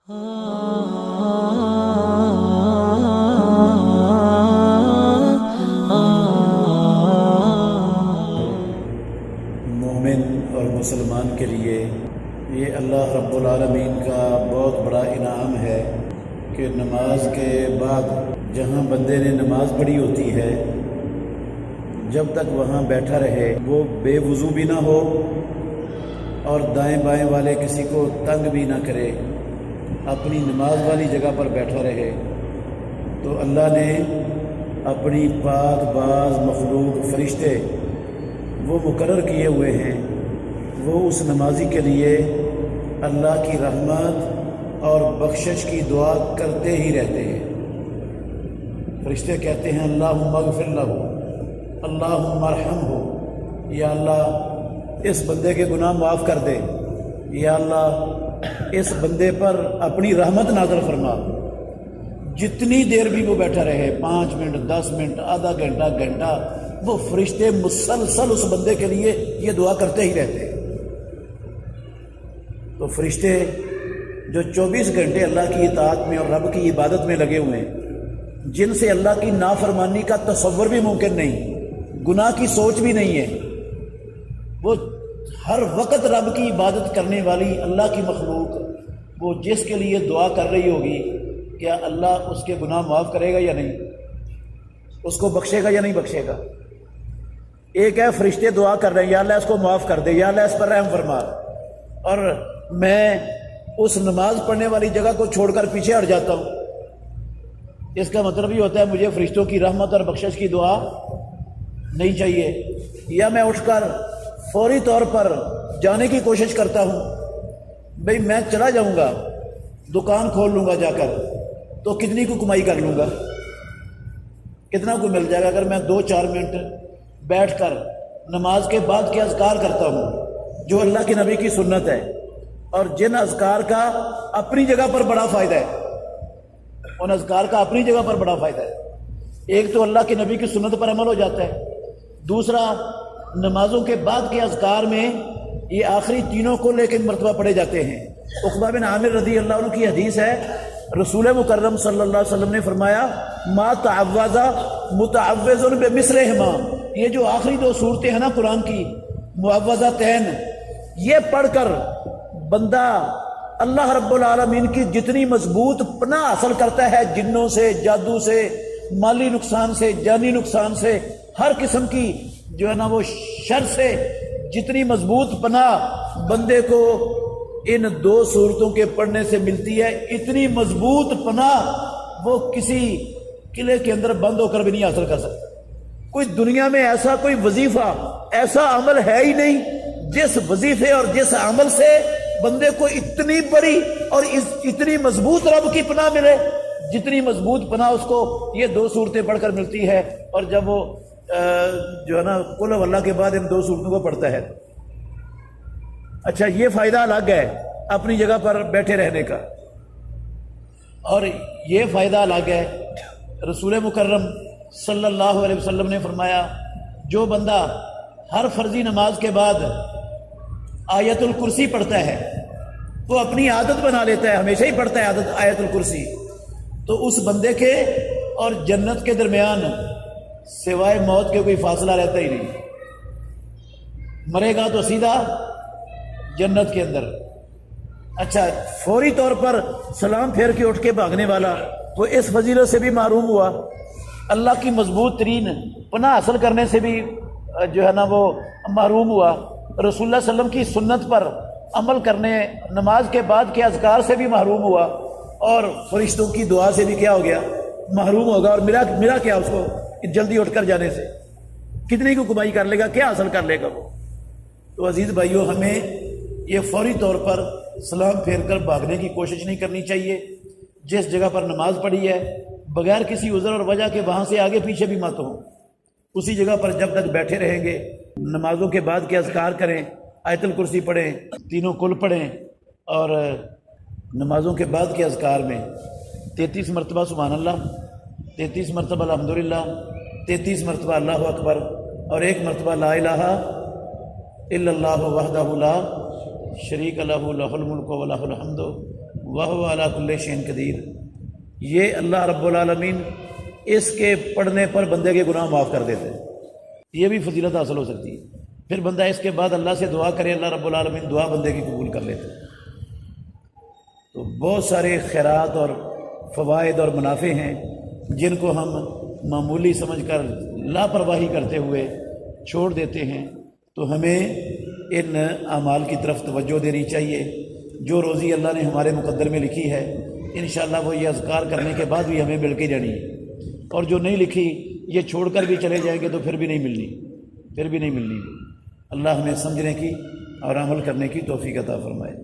مومن اور مسلمان کے لیے یہ اللہ رب العالمین کا بہت بڑا انعام ہے کہ نماز کے بعد جہاں بندے نے نماز پڑھی ہوتی ہے جب تک وہاں بیٹھا رہے، وہ بے وضو بھی نہ ہو اور دائیں بائیں والے کسی کو تنگ بھی نہ کرے، اپنی نماز والی جگہ پر بیٹھا رہے، تو اللہ نے اپنی پاک باز مخلوق فرشتے وہ مقرر کیے ہوئے ہیں، وہ اس نمازی کے لیے اللہ کی رحمت اور بخشش کی دعا کرتے ہی رہتے ہیں۔ فرشتے کہتے ہیں اللہم اغفر لہ، اللہم ارحمہ، یا اللہ اس بندے کے گناہ معاف کر دے، یا اللہ اس بندے پر اپنی رحمت نازل فرما۔ جتنی دیر بھی وہ بیٹھا رہے، 5 منٹ، 10 منٹ، آدھا گھنٹہ، گھنٹہ، وہ فرشتے مسلسل اس بندے کے لیے یہ دعا کرتے ہی رہتے ہیں۔ تو فرشتے جو 24 گھنٹے اللہ کی اطاعت میں اور رب کی عبادت میں لگے ہوئے ہیں، جن سے اللہ کی نافرمانی کا تصور بھی ممکن نہیں، گناہ کی سوچ بھی نہیں ہے، وہ ہر وقت رب کی عبادت کرنے والی اللہ کی مخلوق، وہ جس کے لیے دعا کر رہی ہوگی، کیا اللہ اس کے گناہ معاف کرے گا یا نہیں، اس کو بخشے گا یا نہیں بخشے گا؟ ایک ہے فرشتے دعا کر رہے ہیں یا اللہ اس کو معاف کر دے، یا اللہ اس پر رحم فرما، اور میں اس نماز پڑھنے والی جگہ کو چھوڑ کر پیچھے ہٹ جاتا ہوں۔ اس کا مطلب یہ ہوتا ہے مجھے فرشتوں کی رحمت اور بخشش کی دعا نہیں چاہیے، یا میں اٹھ کر فوری طور پر جانے کی کوشش کرتا ہوں، بھئی میں چلا جاؤں گا، دکان کھول لوں گا جا کر، تو کتنی کو کمائی کر لوں گا، کتنا کو مل جائے گا اگر میں 2-4 منٹ بیٹھ کر نماز کے بعد کے اذکار کرتا ہوں، جو اللہ کے نبی کی سنت ہے، اور جن اذکار کا اپنی جگہ پر بڑا فائدہ ہے، ان اذکار کا اپنی جگہ پر بڑا فائدہ ہے۔ ایک تو اللہ کے نبی کی سنت پر عمل ہو جاتا ہے، دوسرا نمازوں کے بعد کے اذکار میں یہ آخری تینوں کو لے کے مرتبہ پڑھے جاتے ہیں۔ عقبہ بن عامر رضی اللہ عنہ کی حدیث ہے، رسول مکرم صلی اللہ علیہ وسلم نے فرمایا ما تعوذ متعوذ بمثلہما، یہ جو آخری 2 صورتیں ہیں نا قرآن کی، معوذتین، یہ پڑھ کر بندہ اللہ رب العالمین کی جتنی مضبوط پناہ حاصل کرتا ہے، جنوں سے، جادو سے، مالی نقصان سے، جانی نقصان سے، ہر قسم کی جو ہے نا وہ شر سے جتنی مضبوط پناہ بندے کو ان 2 صورتوں کے پڑھنے سے ملتی ہے، اتنی مضبوط پناہ وہ کسی قلعے کے اندر بند ہو کر بھی نہیں حاصل کر سکتا۔ کوئی دنیا میں ایسا کوئی وظیفہ، ایسا عمل ہے ہی نہیں جس وظیفے اور جس عمل سے بندے کو اتنی بڑی اور اتنی مضبوط رب کی پناہ ملے، جتنی مضبوط پناہ اس کو یہ 2 صورتیں پڑھ کر ملتی ہے۔ اور جب وہ جو ہے نا قل ہو اللہ کے بعد ان 2 صورتوں کو پڑھتا ہے، اچھا یہ فائدہ الگ ہے اپنی جگہ پر بیٹھے رہنے کا، اور یہ فائدہ الگ ہے رسول مکرم صلی اللہ علیہ وسلم نے فرمایا جو بندہ ہر فرضی نماز کے بعد آیت الکرسی پڑھتا ہے، وہ اپنی عادت بنا لیتا ہے، ہمیشہ ہی پڑھتا ہے آیت الکرسی، تو اس بندے کے اور جنت کے درمیان سوائے موت کے کوئی فاصلہ رہتا ہی نہیں، مرے گا تو سیدھا جنت کے اندر۔ اچھا فوری طور پر سلام پھیر کے اٹھ کے بھاگنے والا، وہ اس فضیلت سے بھی محروم ہوا، اللہ کی مضبوط ترین پناہ حاصل کرنے سے بھی جو ہے نا وہ محروم ہوا، رسول اللہ صلی اللہ علیہ وسلم کی سنت پر عمل کرنے، نماز کے بعد کے اذکار سے بھی محروم ہوا، اور فرشتوں کی دعا سے بھی کیا ہو گیا، محروم ہوگا۔ اور ملا کیا اس کو جلدی اٹھ کر جانے سے، کتنی کو کمائی کر لے گا، کیا حاصل کر لے گا وہ؟ تو عزیز بھائیوں، ہمیں یہ فوری طور پر سلام پھیر کر بھاگنے کی کوشش نہیں کرنی چاہیے۔ جس جگہ پر نماز پڑھی ہے بغیر کسی عذر اور وجہ کے وہاں سے آگے پیچھے بھی مت ہوں، اسی جگہ پر جب تک بیٹھے رہیں گے نمازوں کے بعد کے اذکار کریں، آیت الکرسی پڑھیں، تینوں کل پڑھیں، اور نمازوں کے بعد کے اذکار میں 33 مرتبہ سبحان اللہ، 33 مرتبہ الحمدللہ، 33 مرتبہ اللہ اکبر، اور 1 مرتبہ لا الہ الا اللہ وحدہ لا شریک لہ لہ الملک و لہ الحمد وَهُوَ عَلَى كُلِّ شَيْءٍ قدیر، یہ اللہ رب العالمین اس کے پڑھنے پر بندے کے گناہ معاف کر دیتے ہیں، یہ بھی فضیلت حاصل ہو سکتی ہے۔ پھر بندہ اس کے بعد اللہ سے دعا کرے، اللہ رب العالمین دعا بندے کی قبول کر لیتے ہیں۔ تو بہت سارے خیرات اور فوائد اور منافع ہیں جن کو ہم معمولی سمجھ کر لاپرواہی کرتے ہوئے چھوڑ دیتے ہیں۔ تو ہمیں ان اعمال کی طرف توجہ دینی چاہیے۔ جو روزی اللہ نے ہمارے مقدر میں لکھی ہے انشاءاللہ وہ یہ اذکار کرنے کے بعد بھی ہمیں مل کے جانی ہے، اور جو نہیں لکھی یہ چھوڑ کر بھی چلے جائیں گے تو پھر بھی نہیں ملنی۔ اللہ ہمیں سمجھنے کی اور عمل کرنے کی توفیق عطا فرمائے۔